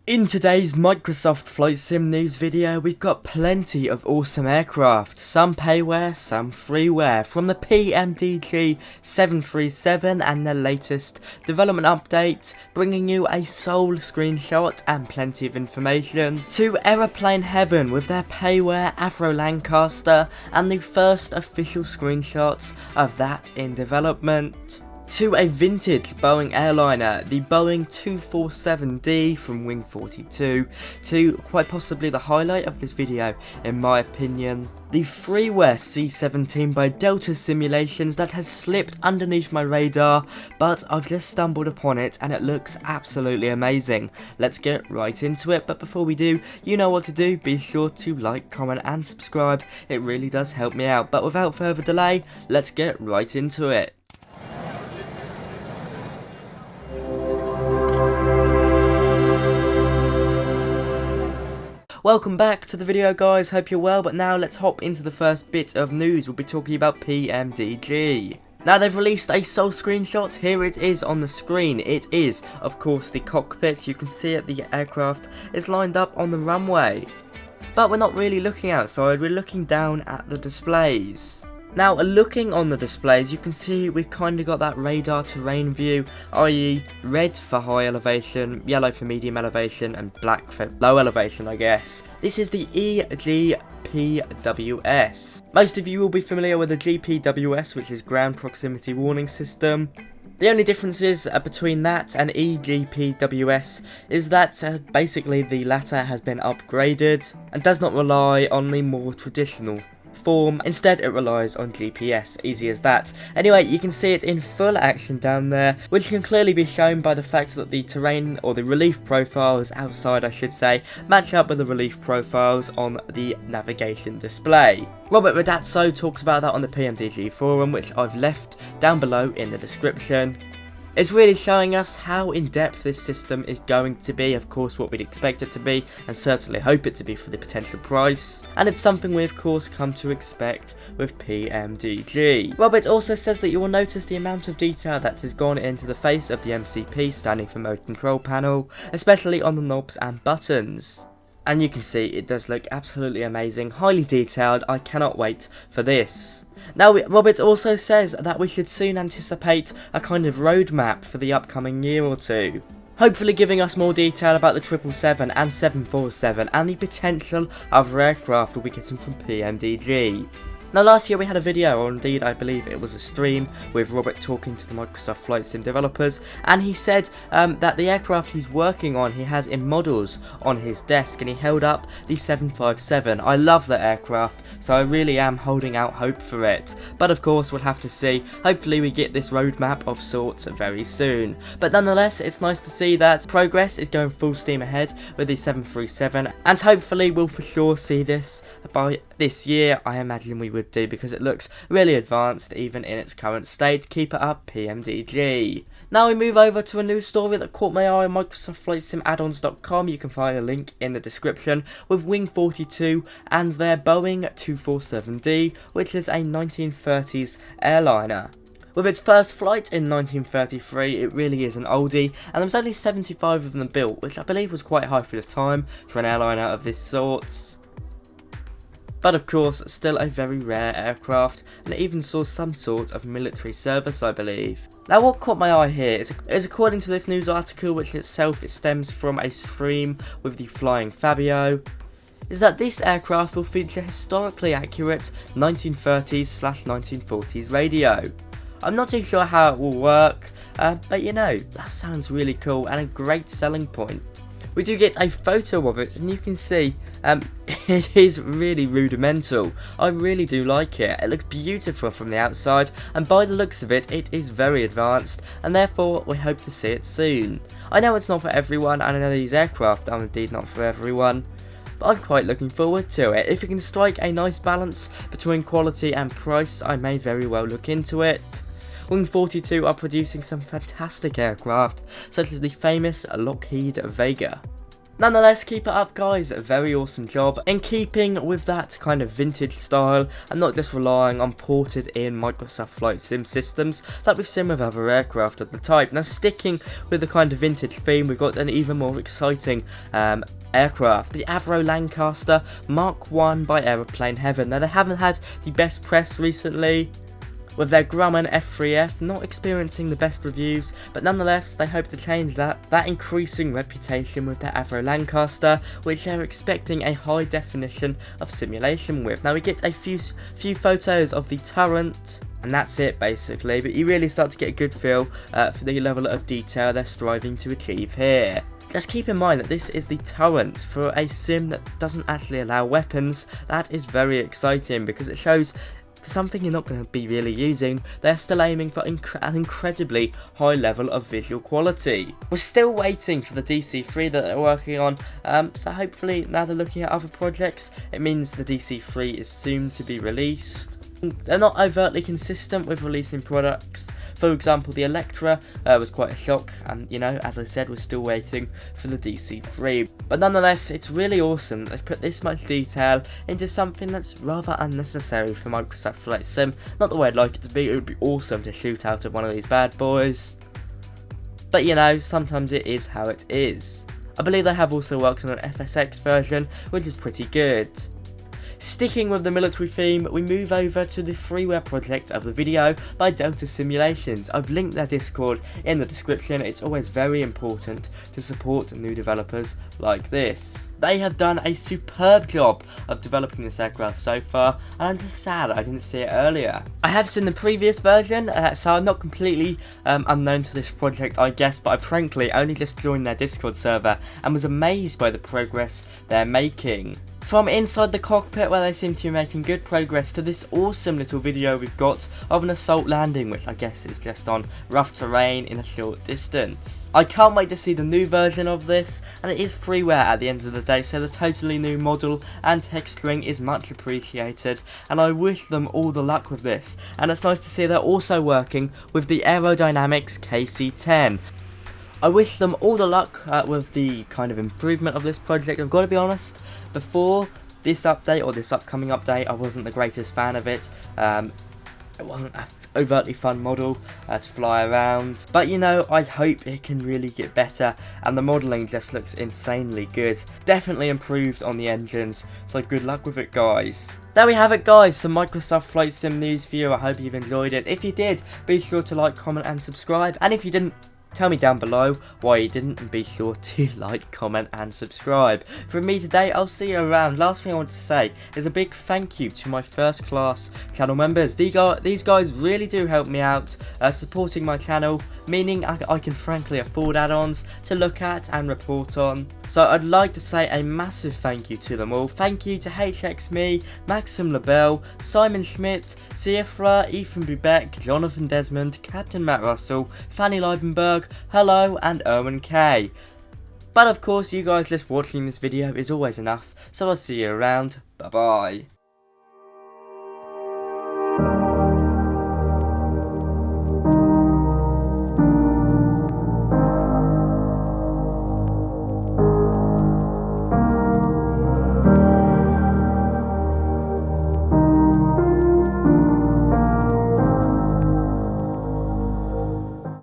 In today's Microsoft Flight Sim news video, we've got plenty of awesome aircraft, some payware, some freeware, from the PMDG 737 and their latest development update, bringing you a soul screenshot and plenty of information, to Aeroplane Heaven with their payware Afro Lancaster and the first official screenshots of that in development, to a vintage Boeing airliner, the Boeing 247D from Wing42, to quite possibly the highlight of this video in my opinion, the Freeware C-17 by Delta Simulations that has slipped underneath my radar, but I've just stumbled upon it and it looks absolutely amazing. Let's get right into it, but before we do, you know what to do, be sure to like, comment and subscribe, it really does help me out. But without further delay, let's get right into it. Welcome back to the video guys, hope you're well, but now let's hop into the first bit of news. We'll be talking about PMDG. Now they've released a soul screenshot, here it is on the screen. It is, of course, the cockpit. You can see it, the aircraft is lined up on the runway. But we're not really looking outside, we're looking down at the displays. Now, looking on the displays, you can see we've kind of got that radar terrain view, i.e. red for high elevation, yellow for medium elevation, and black for low elevation, I guess. This is the EGPWS. Most of you will be familiar with the GPWS, which is Ground Proximity Warning System. The only differences between that and EGPWS is that basically the latter has been upgraded and does not rely on the more traditional form. Instead, it relies on GPS, easy as that. Anyway, you can see it in full action down there, which can clearly be shown by the fact that the terrain, or the relief profiles outside I should say, match up with the relief profiles on the navigation display. Robert Radazzo talks about that on the PMDG forum, which I've left down below in the description. It's really showing us how in-depth this system is going to be, of course what we'd expect it to be, and certainly hope it to be for the potential price, and it's something we of course come to expect with PMDG. Robert also says that you will notice the amount of detail that has gone into the face of the MCP, standing for Mode Control Panel, especially on the knobs and buttons. And you can see it does look absolutely amazing, highly detailed. I cannot wait for this. Now, Robert also says that we should soon anticipate a kind of roadmap for the upcoming year or two, hopefully giving us more detail about the 777 and 747 and the potential other aircraft we'll be getting from PMDG. Now last year we had a video, or indeed I believe it was a stream, with Robert talking to the Microsoft Flight Sim developers, and he said that the aircraft he's working on he has in models on his desk, and he held up the 757. I love that aircraft, so I really am holding out hope for it. But of course we'll have to see, hopefully we get this roadmap of sorts very soon. But nonetheless, it's nice to see that progress is going full steam ahead with the 737, and hopefully we'll for sure see this by this year. I imagine we would do, because it looks really advanced even in its current state. Keep it up, PMDG. Now we move over to a news story that caught my eye on MicrosoftFlightSimAddons.com. You can find a link in the description, with Wing42 and their Boeing 247D, which is a 1930s airliner. With its first flight in 1933, it really is an oldie, and there was only 75 of them built, which I believe was quite high for the time for an airliner of this sort. But of course, still a very rare aircraft, and it even saw some sort of military service, I believe. Now what caught my eye here is according to this news article, which itself stems from a stream with the Flying Fabio, is that this aircraft will feature historically accurate 1930s/1940s radio. I'm not too sure how it will work, but you know, that sounds really cool and a great selling point. We do get a photo of it, and you can see it is really rudimental. I really do like it. It looks beautiful from the outside, and by the looks of it, it is very advanced, and therefore we hope to see it soon. I know it's not for everyone, and I know these aircraft are indeed not for everyone, but I'm quite looking forward to it. If it can strike a nice balance between quality and price, I may very well look into it. Wing42 are producing some fantastic aircraft, such as the famous Lockheed Vega. Nonetheless, keep it up guys, a very awesome job in keeping with that kind of vintage style and not just relying on ported in Microsoft Flight Sim systems that we've seen with other aircraft of the type. Now sticking with the kind of vintage theme, we've got an even more exciting aircraft, the Avro Lancaster Mark 1 by Aeroplane Heaven. Now they haven't had the best press recently, with their Grumman F3F not experiencing the best reviews, but nonetheless they hope to change that increasing reputation with their Avro Lancaster, which they're expecting a high definition of simulation with. Now we get a few photos of the turret, and that's it basically, but you really start to get a good feel for the level of detail they're striving to achieve here. Just keep in mind that this is the turret for a sim that doesn't actually allow weapons. That is very exciting because it shows for something you're not going to be really using, they're still aiming for an incredibly high level of visual quality. We're still waiting for the DC-3 that they're working on, so hopefully now they're looking at other projects, it means the DC-3 is soon to be released. They're not overtly consistent with releasing products. For example, the Electra was quite a shock, and you know, as I said, we're still waiting for the DC-3. But nonetheless, it's really awesome that they've put this much detail into something that's rather unnecessary for Microsoft Flight Sim. Not the way I'd like it to be. It would be awesome to shoot out of one of these bad boys, but you know, sometimes it is how it is. I believe they have also worked on an FSX version, which is pretty good. Sticking with the military theme, we move over to the freeware project of the video by Delta Simulations. I've linked their Discord in the description. It's always very important to support new developers like this. They have done a superb job of developing this aircraft so far, and I'm just sad I didn't see it earlier. I have seen the previous version, so I'm not completely unknown to this project, I guess, but I've frankly only just joined their Discord server and was amazed by the progress they're making. From inside the cockpit, where they seem to be making good progress, to this awesome little video we've got of an assault landing, which I guess is just on rough terrain in a short distance. I can't wait to see the new version of this, and it is freeware at the end of the day, so the totally new model and texturing is much appreciated, and I wish them all the luck with this. And it's nice to see they're also working with the Aerodynamics KC-10. I wish them all the luck with the kind of improvement of this project. I've got to be honest, before this update or this upcoming update, I wasn't the greatest fan of it. It wasn't an overtly fun model to fly around, but you know, I hope it can really get better, and the modelling just looks insanely good. Definitely improved on the engines, so good luck with it guys. There we have it guys, some Microsoft Flight Sim news for you. I hope you've enjoyed it. If you did, be sure to like, comment and subscribe, and if you didn't, tell me down below why you didn't, and be sure to like, comment and subscribe. From me today, I'll see you around. Last thing I want to say is a big thank you to my first class channel members. These guys really do help me out supporting my channel, meaning I can frankly afford add-ons to look at and report on. So I'd like to say a massive thank you to them all. Thank you to HXMe, Maxim LaBelle, Simon Schmidt, Siefra, Ethan Bubeck, Jonathan Desmond, Captain Matt Russell, Fanny Leibenberg, Hello and Erwin K. But of course, you guys just watching this video is always enough, so I'll see you around. Bye bye.